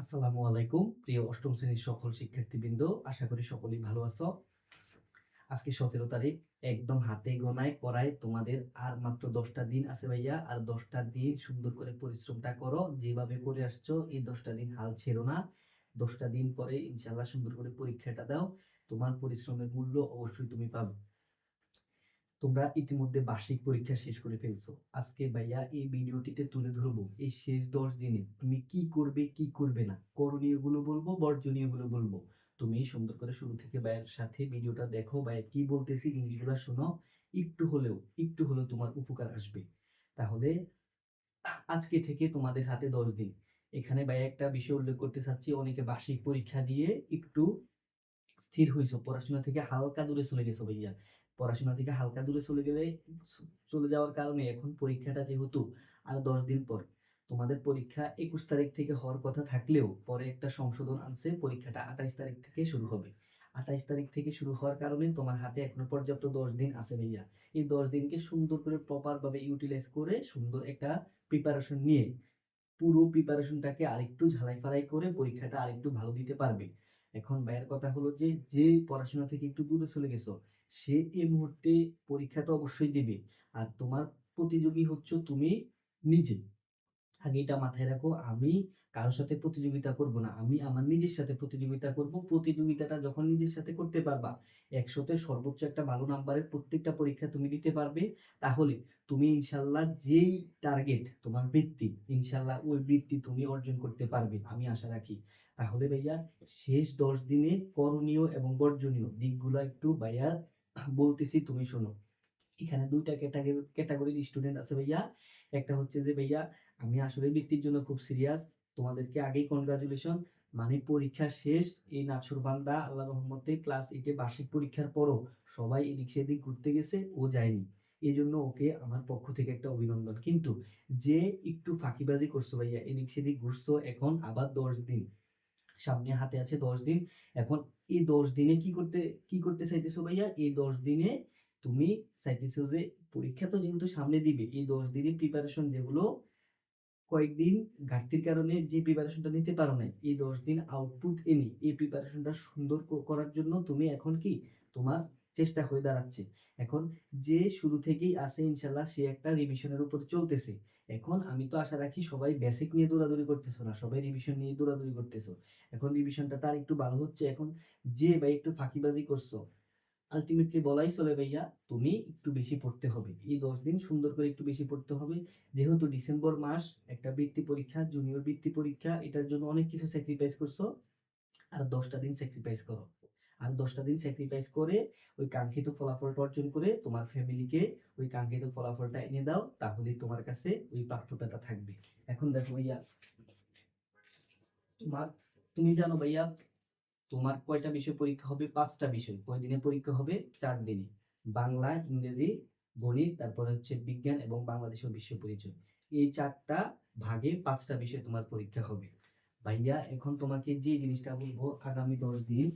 আসসালামু আলাইকুম প্রিয় অষ্টম শ্রেণীর সকল শিক্ষার্থীবৃন্দ, আশা করি সকলেই ভালো আছো। আজকে 17 তারিখ, একদম হাতে গোনায় করায় তোমাদের আর মাত্র 10টা দিন আছে ভাইয়া। আর 10টা দিন সুন্দর করে পরিশ্রমটা করো, যেভাবে করে আসছো এই 10টা দিন হাল ছেড়ো না। 10টা দিন পরে ইনশাল্লাহ সুন্দর করে পরীক্ষাটা দাও, তোমার পরিশ্রমের মূল্য অবশ্যই তুমি পাবে। তোমরা ইতিমধ্যে বার্ষিক পরীক্ষা শেষ করে ফেলছো। আজকে ভাইয়া এই ভিডিওটিতে তুলে ধরবো এই শেষ 10 দিনে তুমি কি করবে কি করবে না, করণীয় গুলো বলবো, বর্জনীয় গুলো বলবো। তুমি সুন্দর করে শুরু থেকে ভাইয়ের সাথে ভিডিওটা দেখো, ভাইয়া কি বলতেছি জিনিসগুলো শোনো। একটু হলেও তোমার উপকার আসবে। তাহলে আজকে থেকে তোমাদের হাতে 10 দিন। এখানে ভাইয়া একটা বিষয় উল্লেখ করতে চাচ্ছি, অনেকে বার্ষিক পরীক্ষা দিয়ে একটু স্থির হইছো, পড়াশোনা থেকে হালকা দূরে চলে গেছো ভাইয়া। পড়াশোনা থেকে হালকা দূরে চলে গেলে, চলে যাওয়ার কারণে এখন পরীক্ষাটা যেহেতু আর 10 দিন পর, তোমাদের পরীক্ষা 21 তারিখ থেকে হওয়ার কথা থাকলেও পরে একটা সংশোধন আনছে, পরীক্ষাটা 28 তারিখ থেকে শুরু হবে। 28 তারিখ থেকে শুরু হওয়ার কারণে তোমার হাতে এখনো পর্যাপ্ত 10 দিন আছে ভাইয়া। এই 10 দিনকে সুন্দর করে প্রপার ভাবে ইউটিলাইজ করে সুন্দর একটা প্রিপারেশন নিয়ে পুরো প্রিপারেশনটাকে আরেকটু ঝালাই ফালাই করে পরীক্ষাটা আরেকটু ভালো দিতে পারবে। এখন ভাইয়ের কথা হলো যে, যে পড়াশোনা থেকে একটু দূরে চলে গেছো, সে এই মুহূর্তে পরীক্ষা তো অবশ্যই দিবে। আর তোমার প্রতিযোগী হচ্ছ তুমি নিজে। আগে এটা মাথায় রাখো, আমি কারোর সাথে প্রতিযোগিতা করব না, আমি আমার নিজের সাথে প্রতিযোগিতা করব। প্রতিযোগিতাটা যখন নিজের সাথে করতে পারবা, 100-তে সর্বোচ্চ একটা ভালো নাম্বারের প্রত্যেকটা পরীক্ষা তুমি দিতে পারবে। তাহলে তুমি ইনশাল্লাহ যেই টার্গেট তোমার বৃত্তি, ইনশাল্লাহ ওই বৃত্তি তুমি অর্জন করতে পারবে, আমি আশা রাখি। তাহলে ভাইয়া, শেষ 10 দিনে করণীয় এবং বর্জনীয় দিকগুলো একটু ভাইয়া বলতেছি, তুমি শোনো। এখানে দুইটা ক্যাটাগরির স্টুডেন্ট আছে ভাইয়া। একটা হচ্ছে যে ভাইয়া, আমি আসলে বৃত্তির জন্য খুব সিরিয়াস, তোমাদেরকে আগেই কনগ্রাচুলেশন। মানে পরীক্ষা শেষ, এই নাছর বান্দা আল্লাহ রহমতে ক্লাস 8-এ বার্ষিক পরীক্ষার পরও সবাই এদিক সেদিক ঘুরতে গেছে, ও যায়নি। এই জন্য ওকে আমার পক্ষ থেকে একটা অভিনন্দন। কিন্তু যে একটু ফাঁকিবাজি করছো ভাইয়া, এদিক সেদিক ঘুরছো, এখন আবার 10 দিন সামনে হাতে আছে, 10 দিন। এখন এই 10 দিনে কি করতে চাইতেছো ভাইয়া? এই 10 দিনে তুমি চাইতেছো যে পরীক্ষা তো যেহেতু সামনে দিবে, এই 10 দিনে প্রিপারেশন যেগুলো কয়েকদিন ঘাটতির কারণে যে প্রিপারেশনটা নিতে পারো না, এই 10 দিন আউটপুট এনে এই প্রিপারেশনটা সুন্দর করার জন্য তুমি এখন কি তোমার চেষ্টা হয়ে দাঁড়াচ্ছে। এখন যে শুরু থেকেই আছে ইনশাল্লাহ, সে একটা রিভিশনের উপর চলতেছে। এখন আমি তো আশা রাখি সবাই বেসিক নিয়ে দৌড়াদৌড়ি করতেছো না, সবাই রিভিশন নিয়ে দৌড়াদৌড়ি করতেছো। এখন রিভিশনটা তার একটু ভালো হচ্ছে। এখন যে ভাই একটু ফাঁকিবাজি করছো, আলটিমেটলি বলাই চলে ভাইয়া, তুমি একটু বেশি পড়তে হবে। এই 10 দিন সুন্দর করে একটু বেশি পড়তে হবে। যেহেতু ডিসেম্বর মাস, একটা বৃত্তি পরীক্ষা, জুনিয়র বৃত্তি পরীক্ষা, এটার জন্য অনেক কিছু স্যাক্রিফাইস করছো। আর 10টা দিন স্যাক্রিফাইস করো। আর 10টা দিন স্যাক্রিফাইস করে ওই কাঙ্ক্ষিত ফলাফলটা অর্জন করে তোমার ফ্যামিলিকে ওই কাঙ্ক্ষিত ফলাফলটা এনে দাও, তাহলেই তোমার কাছে ওই প্রাপ্যতাটা থাকবে। এখন দেখো ভাইয়া, তোমার তুমি জানো ভাইয়া, তোমার কয়টা বিষয় পরীক্ষা হবে? 5টা বিষয়। কয় দিনে পরীক্ষা হবে? 4 দিনে। বাংলা, ইংরেজি, গণিত, তারপরে হচ্ছে বিজ্ঞান এবং বাংলাদেশ ও বিশ্ব পরিচয়। এই 4টা ভাগে 5টা বিষয় তোমার পরীক্ষা হবে ভাইয়া। এখন তোমাকে যে জিনিসটা বলবো, আগামী 10 দিন,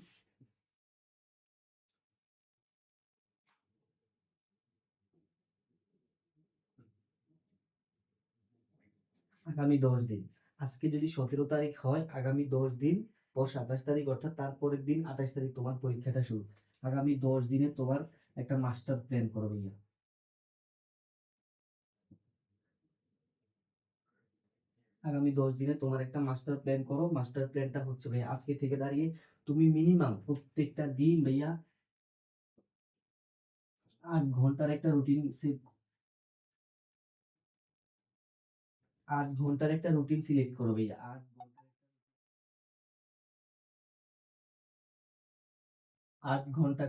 আজকে যদি 17 তারিখ হয়, আগামী 10 দিন পর 27 তারিখ, অর্থাৎ তারপরের দিন 28 তারিখ তোমার পরীক্ষাটা শুরু। আগামী 10 দিনে তোমার একটা মাস্টার প্ল্যান করো ভাইয়া। আগামী 10 দিনে তোমার একটা মাস্টার প্ল্যান করো। মাস্টার প্ল্যানটা হচ্ছে ভাই, আজকে থেকে দাঁড়িয়ে তুমি মিনিমাম প্রত্যেকটা দিন ভাইয়া 8 ঘন্টার একটা রুটিন সেট, 8 ঘন্টার একটা রুটিন সিলেক্ট করো ভাইয়া। 8 ঘন্টা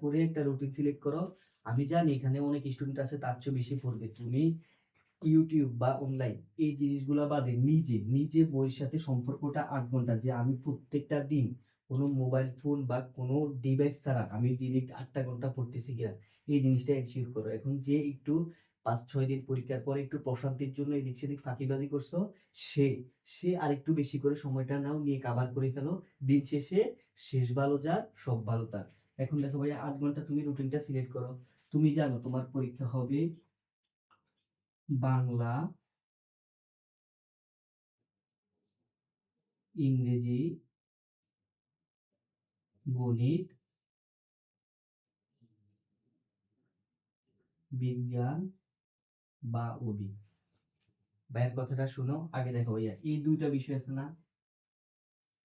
করে একটা রুটিন সিলেক্ট করো। আমি জানি এখানে অনেক স্টুডেন্ট আছে তার চেয়ে বেশি পড়বে। তুমি ইউটিউব বা অনলাইন এই জিনিসগুলা বাদে নিজে নিজে বইয়ের সাথে সম্পর্কটা 8 ঘন্টা, যে আমি প্রত্যেকটা দিন কোনো মোবাইল ফোন বা কোনো ডিভাইস ছাড়া আমি ডিরেক্ট 8টা ঘন্টা পড়তেছি কিনা, এই জিনিসটা এনশিওর করো। এখন যে একটু 5-6 দিন পরীক্ষার পরে একটু প্রশান্তির জন্য এদিক সেদিক ফাঁকিবাজি করছো, সে সে আরেকটু বেশি করে সময়টা নাও, নিয়ে কাভার করে ফেলো। দিন শেষে শেষ ভালো যার সব ভালো তার। এখন দেখো ভাইয়া, 8 ঘন্টা তুমি রুটিনটা সিলেক্ট করো। তুমি জানো তোমার পরীক্ষা হবে বাংলা, ইংরেজি, গণিত, বিজ্ঞান বা অবি। ভাইয়ের কথাটা শুনো আগে। দেখো ভাইয়া, এই দুইটা বিষয় আছে না,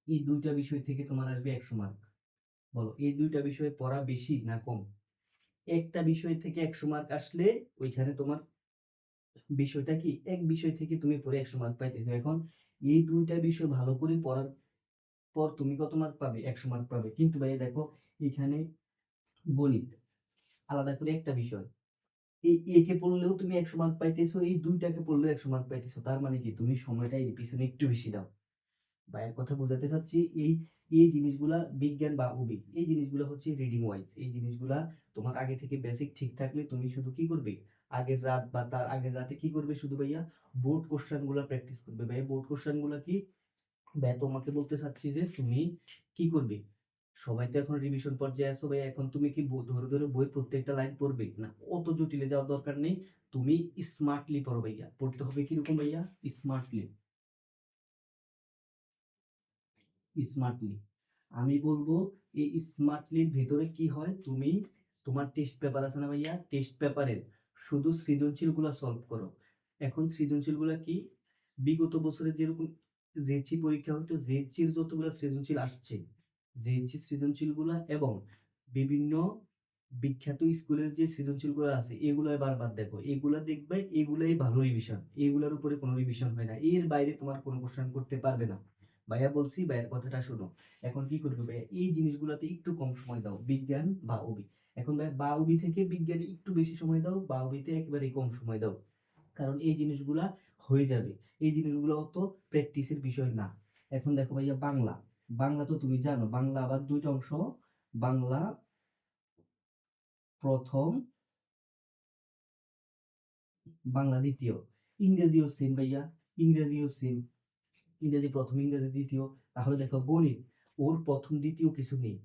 এই দুইটা বিষয় থেকে তোমার আসবে 100 মার্ক। বলো, এই দুইটা বিষয় পড়া বেশি না কম? একটা বিষয় থেকে 100 মার্ক আসলে ওইখানে তোমার বিষয়টা কি, এক বিষয় থেকে তুমি পড়ে 100 মার্ক পাইতেছো। এখন এই দুইটা বিষয় ভালো করে পড়ার পর তুমি কত মার্ক পাবে? 100 মার্ক পাবে। কিন্তু ভাইয়া দেখো, এখানে গণিত আলাদা করে একটা বিষয়, এই একে পড়লেও তুমি 100 মার্ক পাইতেছো, এই দুইটাকে পড়লেও 100 মার্ক পাইতেছো। তার মানে কি, তুমি সময়টা এর পিছনে একটু বেশি দাও। ভাইয়ের কথা বোঝাতে চাচ্ছি, এই এই জিনিসগুলা বিজ্ঞান বা অবি, এই জিনিসগুলো হচ্ছে রিডিং ওয়াইজ। এই জিনিসগুলা তোমার আগে থেকে বেসিক ঠিক থাকলে তুমি শুধু কি করবে, আগের রাত বা তার আগের রাতে কি করবে, শুধু ভাইয়া বোর্ড কোশ্চেন গুলা প্র্যাকটিস করবে। ভাইয়া বোর্ড কোশ্চেন গুলা কি, ভাইয়া তোমাকে বলতে চাচ্ছি যে তুমি কি করবে, সবাই তো এখন রিভিশন পর্যায়ে আছো ভাইয়া, এখন তুমি কি ধরে ধরে বই প্রত্যেকটা লাইন পড়বে না, অত জটিলে যাওয়ার দরকার নেই। তুমি স্মার্টলি পড়ো ভাইয়া। পড়তে হবে কিরকম ভাইয়া? স্মার্টলি। স্মার্টলি আমি বলবো, এই স্মার্টলির ভেতরে কি হয়, তুমি তোমার টেস্ট পেপার আছে না ভাইয়া, টেস্ট পেপারের শুধু সৃজনশীল গুলা সলভ করো। এখন সৃজনশীল গুলা কি, বিগত বছরে যেরকম জেএসসি পরীক্ষা হতো, জেএসসির যতগুলো সৃজনশীল আসছে, জেএসসি সৃজনশীল গুলা এবং বিভিন্ন বিখ্যাত স্কুলের যে সৃজনশীল গুলো আছে, এগুলাই বারবার দেখো, এগুলা দেখবে, এগুলাই ভালো রিভিশন, এগুলার উপরে কোনো রিভিশন হয় না, এর বাইরে তোমার কোনো কোশ্চেন করতে পারবে না। ভাইয়া বলছি, ভাইয়ের কথাটা শোনো। এখন কি করবে ভাইয়া, এই জিনিসগুলোতে একটু কম সময় দাও, বিজ্ঞান বা অবি। এখন ভাইয়া বা অবি থেকে বিজ্ঞানে একটু বেশি সময় দাও, বা অবিতে একেবারে কম সময় দাও। কারণ এই জিনিসগুলা হয়ে যাবে, এই জিনিসগুলো তো প্র্যাকটিসের বিষয় না। এখন দেখো ভাইয়া, বাংলা, বাংলা তো তুমি জানো, বাংলা আবার দুইটা অংশ, বাংলা প্রথম, বাংলা দ্বিতীয়। ইংরেজিও সেম ভাইয়া, ইংরেজিও সেম, ইংরেজি প্রথম, ইংরেজি দ্বিতীয়। তাহলে দেখো গণিত, ওর প্রথম দ্বিতীয় কিছু নেই,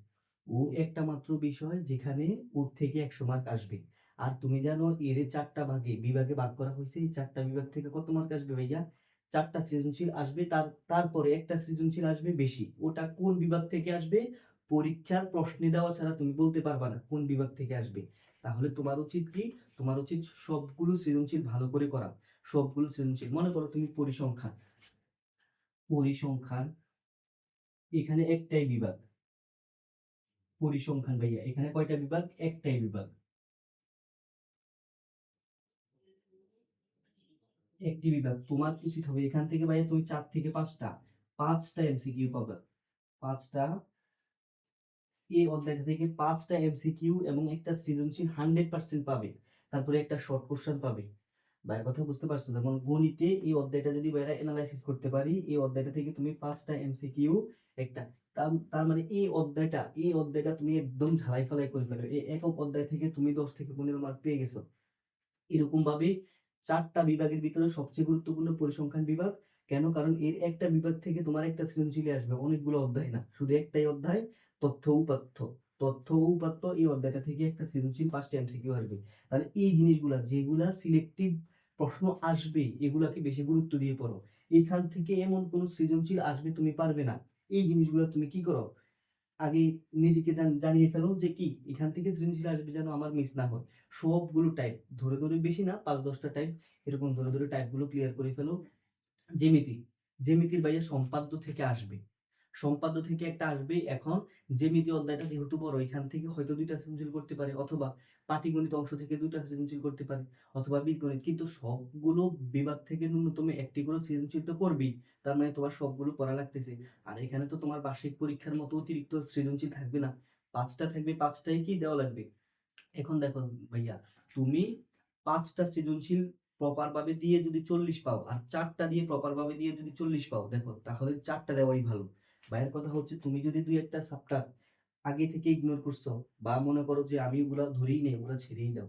ও একটা মাত্র বিষয় যেখানে ওর থেকে 100 মার্ক আসবে। আর তুমি জানো এর চারটা বিভাগে ভাগ করা হয়েছে, এই চারটা বিভাগ থেকে কত মার্ক আসবে ভাইয়া? চারটা সৃজনশীল আসবে, তারপরে একটা সৃজনশীল আসবে বেশি। ওটা কোন বিভাগ থেকে আসবে, পরীক্ষার প্রশ্নে দেওয়া ছাড়া তুমি বলতে পারবা না কোন বিভাগ থেকে আসবে। তাহলে তোমার উচিত কি, তোমার উচিত সবগুলো সৃজনশীল ভালো করে করা। সবগুলো সৃজনশীল, মনে করো তুমি পরিসংখ্যান, পরিসংখ্যান এখানে একটাই বিভাগ, পরিসংখ্যান ভাইয়া এখানে কয়টা বিভাগ? একটাই বিভাগ, একটি বিভাগ। তোমার উচিত হবে এখান থেকে ভাইয়া তুমি 4 থেকে 5টা, 5টা এমসিকিউ পাবে, 5টা, এই অধ্যায়টা থেকে 5টা এমসিকিউ এবং একটা সৃজনশীল 100% পাবে। তারপরে একটা শর্ট কোশ্চেন পাবে। ভাইয়ের কথা বুঝতে পারছো? যেমন গণিতে এই অধ্যায়টা যদি ভাইরা এনালাইসিস করতে পারি, এই অধ্যায়টা থেকে তুমি 5টা এমসিকিউ, একটা, তার মানে এই অধ্যায়টা তুমি একদম ঝালাই ফালাই করে ফেলো, এই একক অধ্যায় থেকে তুমি 10 থেকে 15 মার্ক পেয়ে গেছো। এরকম ভাবে 4টা বিভাগের ভিতরে সবচেয়ে গুরুত্বপূর্ণ পরিসংখ্যান বিভাগ। কেন? কারণ এর একটা বিভাগ থেকে তোমার একটা সৃজনশীল আসবে, অনেকগুলো অধ্যায় না, শুধু একটাই অধ্যায়, তথ্য উপাত্ত। তথ্য উপাত্ত, এই অধ্যায়টা থেকে একটা সৃজনশীল 5টা এমসিকিউ আসবে। তাহলে এই জিনিসগুলা যেগুলা সিলেক্টিভ প্রশ্ন আসবে, এগুলাকে বেশি গুরুত্ব দিয়ে পড়ো। এখান থেকে এমন কোন সৃজনশীল আসবে তুমি পারবে না, এই জিনিসগুলো তুমি কি করো, আগে নিজেকে জানিয়ে ফেলো যে কি এখান থেকে সৃজনশীল আসবে, যেন আমার মিস না হয়। সবগুলো টাইপ ধরে ধরে, বেশি না, 5-10টা টাইপ এরকম ধরে ধরে টাইপগুলো ক্লিয়ার করে ফেলো। জ্যামিতি, জ্যামিতির বাইরে সম্পাদ্য থেকে আসবে, সম্পাদ্য থেকে একটা আসবে। এখন জ্যামিতি অধ্যায়টা যেহেতু বড়, এখান থেকে হয়তো 2টা সৃজনশীল করতে পারে, অথবা পাটিগণিত অংশ থেকে 2টা সৃজনশীল করতে পারে, অথবা বীজগণিত, কিন্তু সবগুলো বিভাগ থেকে ন্যূনতম একটি করে সৃজনশীল তো করবেই। তার মানে তোমার সবগুলো পড়া লাগতেছে। আর এখানে তো তোমার বার্ষিক পরীক্ষার মতো অতিরিক্ত সৃজনশীল থাকবে না, 5টা থাকবে, 5টাই কি দেওয়া লাগবে। এখন দেখো ভাইয়া, তুমি 5টা সৃজনশীল প্রপার ভাবে দিয়ে যদি 40 পাও, আর 4টা দিয়ে প্রপার ভাবে দিয়ে যদি 40 পাও, দেখো তাহলে 4টা দেওয়াই ভালো। ভাইয়ের কথা হচ্ছে, তুমি যদি 2-1টা চ্যাপ্টার আগে থেকে ইগনোর করছো, বা মনে করো যে আমি ওগুলা ধরেই নেই, ওগুলা ছেড়েই দাও,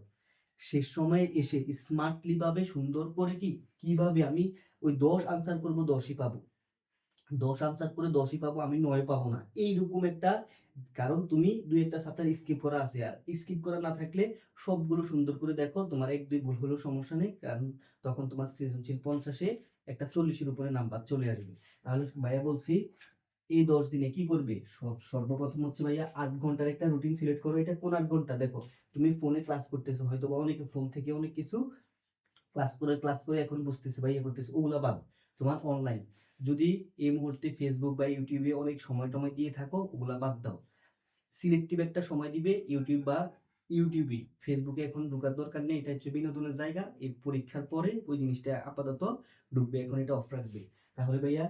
শেষ সময়ে এসে স্মার্টলি ভাবে সুন্দর করে কি, কিভাবে আমি ওই 10 আনসার করব, 10ই পাবো, 10 আনসার করে 10ই পাবো, আমি 9 পাবো না, এইরকম একটা। কারণ তুমি 2-1টা চ্যাপ্টার স্কিপ করা আছে, আর স্কিপ করা না থাকলে সবগুলো সুন্দর করে দেখো, তোমার 1-2 ভুল হলেও সমস্যা নেই, কারণ তখন তোমার সৃজনশীল 50-এ একটা 40-এর উপরে নাম্বার চলে আসবে। তাহলে ভাইয়া বলছি, এই 10 দিনে কি করবে? সর্বপ্রথম হচ্ছে ভাইয়া 8 ঘন্টার একটা রুটিন সিলেক্ট করো। এটা কোন 8 ঘন্টা? দেখো তুমি ফোনে ক্লাস করতেছো, হয়তো বা অনেকে ফোন থেকে অনেক কিছু ক্লাস করে এখন বুঝতেছে বা ইয়ে করতেছে, ওগুলা বাদ। তোমার অনলাইন যদি এই মুহূর্তে ফেসবুক বা ইউটিউবে অনেক সময় টময় দিয়ে থাকো, ওগুলা বাদ দাও। সিলেক্টিভ একটা সময় দিবে ইউটিউবে। ফেসবুকে এখন ঢোকার দরকার নেই, এটা হচ্ছে বিনোদনের জায়গা। এই পরীক্ষার পরে ওই জিনিসটা আপাতত ঢুকবে, এখন এটা অফ রাখবে। তাহলে ভাইয়া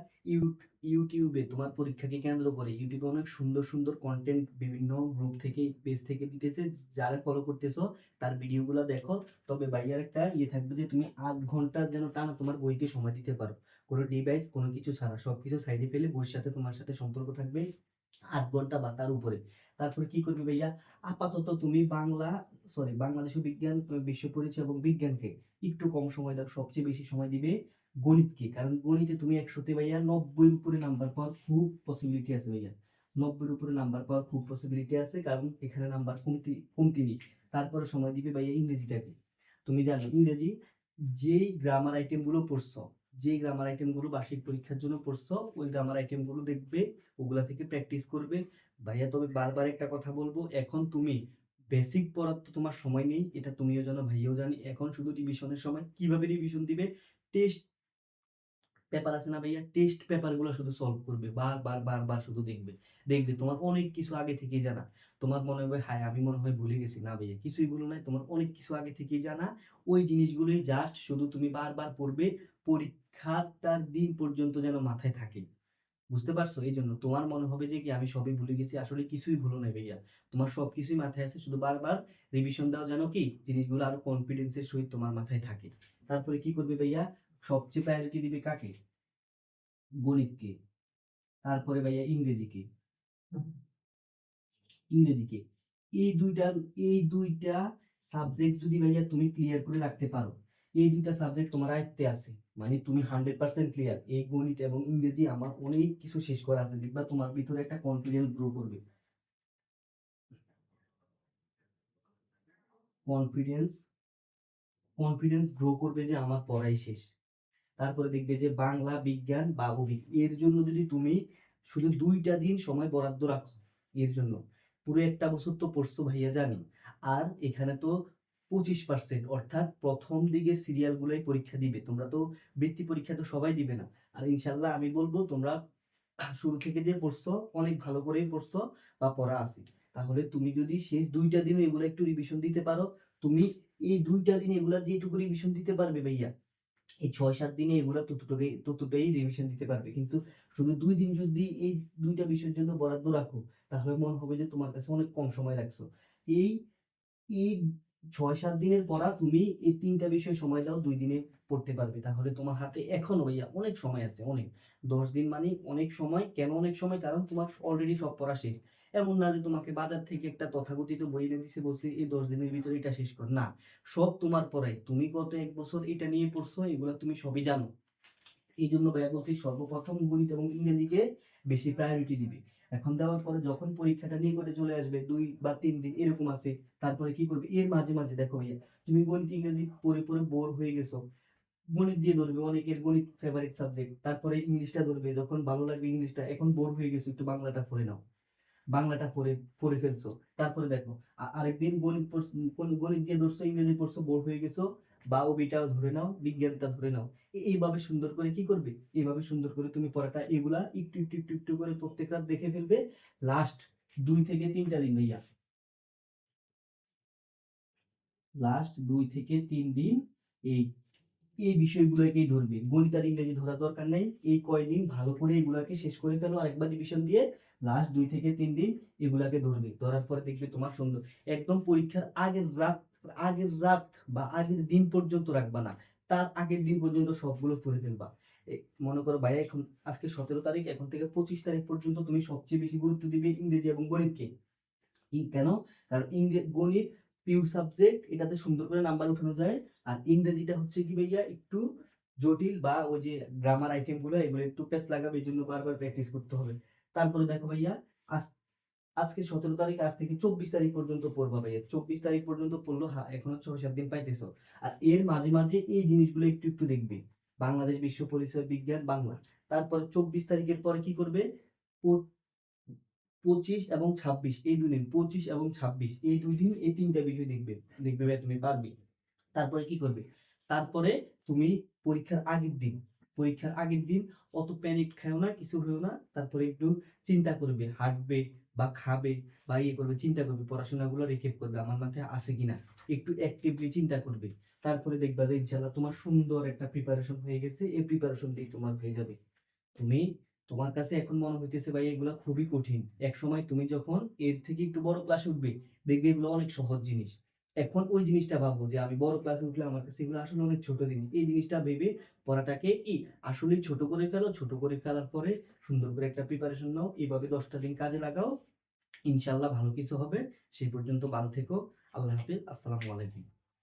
ইউটিউবে তোমার পরীক্ষাকে কেন্দ্র করে ইউটিউবে অনেক সুন্দর সুন্দর কন্টেন্ট বিভিন্ন গ্রুপ থেকে পেজ থেকে দিতেছে, যারা ফলো করতেছো তার ভিডিওগুলো দেখো। তবে ভাইয়ার একটা ইয়ে থাকবে যে তুমি 8 ঘন্টা যেন টানা তোমার বইকে সময় দিতে পারো, কোনো ডিভাইস কোনো কিছু ছাড়া, সবকিছু সাইডে ফেলে বইয়ের সাথে তোমার সাথে সম্পর্ক থাকবে 8 ঘন্টা বা তার উপরে। তারপরে কি করবে ভাইয়া? আপাতত তুমি বাংলাদেশ বিজ্ঞান, বিশ্ব পরিচয় এবং বিজ্ঞানকে একটু কম সময় দাও, সবচেয়ে বেশি সময় দিবে গণিতকে। কারণ গণিতে তুমি 100-তে ভাইয়া 90-এর উপরে নাম্বার পাওয়ার খুব পসিবিলিটি আছে ভাইয়া। 90-এর উপরে নাম্বার পাওয়ার খুব পসিবিলিটি আছে, কারণ এখানে নাম্বার কমতি কমতি নেই। তারপরে সময় দিবে ভাইয়া ইংরেজিটাকে। তুমি জানো ইংরেজি যেই গ্রামার আইটেম গুলো পড়ছো, যেই গ্রামার আইটেম গুলো বার্ষিক পরীক্ষার জন্য পড়ছো, ওই গ্রামার আইটেম গুলো দেখবে, ওগুলা থেকে প্র্যাকটিস করবে ভাইয়া। তবে বারবার একটা কথা বলবো, এখন তুমি বেসিক পড়ার তো তোমার সময় নেই, এটা তুমিও জানো ভাইয়াও জানি। এখন শুধু রিভিশনের সময়। কিভাবে রিভিশন দিবে? টেস্ট পেপার আছে না ভাইয়া, টেস্ট পেপার গুলো শুধু সলভ করবে, বারবার বারবার শুধু দেখবে। দেখবে তোমার অনেক কিছু আগে থেকেই জানা। তোমার মনে হবে হায় আমি মনে হয় ভুলে গেছি, না ভাইয়া কিছুই ভুলো নাই, তোমার অনেক কিছু আগে থেকেই জানা। ওই জিনিসগুলোই জাস্ট শুধু তুমি বারবার পড়বে, পরীক্ষাটার দিন পর্যন্ত যেন মাথায় থাকে। বুঝতে পারছো? এই জন্য তোমার মনে হবে যে কি আমি সবই ভুলে গেছি, আসলে কিছুই ভুলো নাই ভাইয়া। তোমার সবকিছুই মাথায় আছে, শুধু বারবার রিভিশন দাও যেন কি জিনিসগুলো আরো কনফিডেন্সের সহিত তোমার মাথায় থাকে। তারপরে কি করবে ভাইয়া? সবচেয়ে প্রায়োরিটি দিবে কাকে? গণিতকে। তারপরে ভাইয়া ইংরেজিকে। এই দুইটা সাবজেক্ট যদি ভাইয়া তুমি ক্লিয়ার করে রাখতে পারো, এই দুইটা সাবজেক্ট তোমার আয়ত্তে আছে, মানে তুমি 100% ক্লিয়ার। এই গণিত এবং ইংরেজি আমার অনেক কিছু শেষ করা আছে, দেখবা তোমার ভিতরে একটা কনফিডেন্স গ্রো করবে। কনফিডেন্স কনফিডেন্স গ্রো করবে যে আমার পড়াই শেষ। তারপরে দেখবে যে বাংলা, বিজ্ঞান বা অভিজ্ঞ, এর জন্য যদি তুমি শুধু 2টা দিন সময় বরাদ্দ রাখো, এর জন্য পুরো একটা বছর তো পড়ছো ভাইয়া জানি। আর এখানে তো 25%, অর্থাৎ প্রথম দিকে সিরিয়াল গুলাই পরীক্ষা দিবে। তোমরা তো বৃত্তি পরীক্ষা তো সবাই দিবে না। আর ইনশাল্লাহ আমি বলবো তোমরা শুরু থেকে যে পড়ছো অনেক ভালো করেই পড়ছো বা পড়া আছে। তাহলে তুমি যদি শেষ 2টা দিন এগুলো একটু রিভিশন দিতে পারো, তুমি এই 2টা দিন এগুলা যেটুকু রিভিশন দিতে পারবে ভাইয়া, এই 6-7 দিনে এগুলা ততটাই রিভিশন দিতে পারবে। কিন্তু শুধু 2 দিন যদি এই 2টা বিষয়ের জন্য বরাদ্দ রাখো, তাহলে মনে হবে যে তোমার কাছে অনেক কম সময় রাখছো। এই এই 6-7 দিনের পড়া তুমি এই 3টা বিষয় সময় দাও, 2 দিনে পড়তে পারবে। তাহলে তোমার হাতে এখনো ভাইয়া অনেক সময় আছে, অনেক। 10 দিন মানে অনেক সময়। কেন অনেক সময়? কারণ তোমার অলরেডি সব পড়া শেষ। এমন না যে তোমাকে বাজার থেকে একটা তথাকথিত বই এনে দিছে, বলছে এই 10 দিনের ভিতরে এটা শেষ কর, না। সব তোমার পড়াই, তুমি গত 1 বছর এটা নিয়ে পড়ছো, এগুলো তুমি সবই জানো। এই জন্য ভাইয়া বলছি সর্বপ্রথম গণিত এবং ইংরেজিকে বেশি প্রায়োরিটি দিবে। এখন দেওয়ার পরে যখন পরীক্ষাটা নিয়ে করে চলে আসবে 2 বা 3 দিন এরকম আছে, তারপরে কি করবে? এর মাঝে মাঝে দেখো ভাইয়া, তুমি গণিত ইংরেজি পড়ে পড়ে বোর হয়ে গেছো, গণিত দিয়ে ধরবে, অনেকের গণিত ফেভারিট সাবজেক্ট। তারপরে ইংলিশটা ধরবে, যখন ভালো লাগবে ইংলিশটা, এখন বোর হয়ে গেছো, একটু বাংলাটা পড়ে নাও। বাংলাটা পড়ে পড়ে ফেলছো। তারপরে দেখো আরেকদিন গণিত দিয়ে ধরছো, ইংরেজি পড়ছো, বোর হয়ে গেছো, বা ওবিটাও ধরে নাও, বিজ্ঞানটা ধরে নাও। এইভাবে সুন্দর করে কি করবে? এইভাবে সুন্দর করে তুমি পড়াটা এগুলা একটু একটু একটু একটু করে প্রত্যেক রাত দেখে ফেলবে। লাস্ট 2 থেকে 3টা দিন ভাইয়া, লাস্ট 2 থেকে 3 দিন এই এই বিষয়গুলোকেই ধরবে, গণিত আর ইংরেজি ধরার দরকার নেই। এই কয়দিন ভালো করে এগুলাকে শেষ করে ফেলো, আরেকবার রিভিশন দিয়ে লাস্ট 2 থেকে 3 দিন এগুলাকে ধরবে। ধরার পরে দেখবে তোমার সুন্দর একদম পরীক্ষার আগের রাত বা আগের দিন পর্যন্ত রাখবা না, তার আগের দিন পর্যন্ত সবগুলো পড়ে ফেলবা। মনে করো ভাইয়া এখন আজকে 17 তারিখ, এখন থেকে 25 তারিখ পর্যন্ত তুমি সবচেয়ে বেশি গুরুত্ব দিবে ইংরেজি এবং গণিতকে। কেন? কারণ গণিত পিওর সাবজেক্ট, এটাতে সুন্দর করে নাম্বার উঠানো যায়। আর ইংরেজিটা হচ্ছে কি ভাইয়া একটু জটিল, বা ওই যে গ্রামার আইটেম গুলো এগুলো একটু পেস লাগাবে, এই জন্য বারবার প্র্যাকটিস করতে হবে। তারপরে দেখো ভাইয়া, আজ আজকে 17 তারিখ, আজ থেকে 24 তারিখ পর্যন্ত পড়বা ভাইয়া। 24 তারিখ পর্যন্ত পড়লো, হ্যাঁ এখনো 6-7 দিন পাইতেছো। আর এর মাঝে মাঝে এই জিনিসগুলো একটু একটু দেখবে, বাংলাদেশ বিশ্ব পরিচয় বিজ্ঞান বাংলা। তারপর 24 তারিখের পরে কি করবে? 25 এবং 26 এই 2 দিন, 25 এবং 26 এই 2 দিন এই 3টা বিষয় দেখবে। দেখবে ভাই তুমি পারবে। তারপরে কি করবে? তারপরে তুমি পরীক্ষার আগের দিন অত প্যানিক খাইও না, কিছু হইও না। তারপরে একটু চিন্তা করবে, হাঁটবে বা খাবে বা ইয়ে করবে, চিন্তা করবে পড়াশোনাগুলো রিকেপ করবে আমার মাথায় আছে কিনা। একটু অ্যাক্টিভলি চিন্তা করবে। তারপরে দেখবা যে ইনশাআল্লাহ তোমার সুন্দর একটা প্রিপারেশন হয়ে গেছে। এই প্রিপারেশন দিয়ে তোমার হয়ে যাবে। তুমি তোমার কাছে এখন মনে হইতেছে ভাই এগুলা খুবই কঠিন। একসময় তুমি যখন এর থেকে একটু বড় ক্লাসে উঠবে, দেখবে এগুলো অনেক সহজ জিনিস। এখন ওই জিনিসটা ভাবো যে আমি বড় ক্লাসে উঠলে আমার কাছে এগুলো আসলে অনেক ছোট জিনিস। এই জিনিসটা ভেবে পড়াটাকে কি আসলেই ছোট করে ফেলো। ছোট করে ফেলার পরে সুন্দর করে একটা প্রিপারেশন নাও। এভাবে 10টা দিন কাজে লাগাও। ইনশাআল্লাহ ভালো কিছু হবে। সেই পর্যন্ত ভালো থেকো। আল্লাহ হাফেজ। আসসালামু আলাইকুম।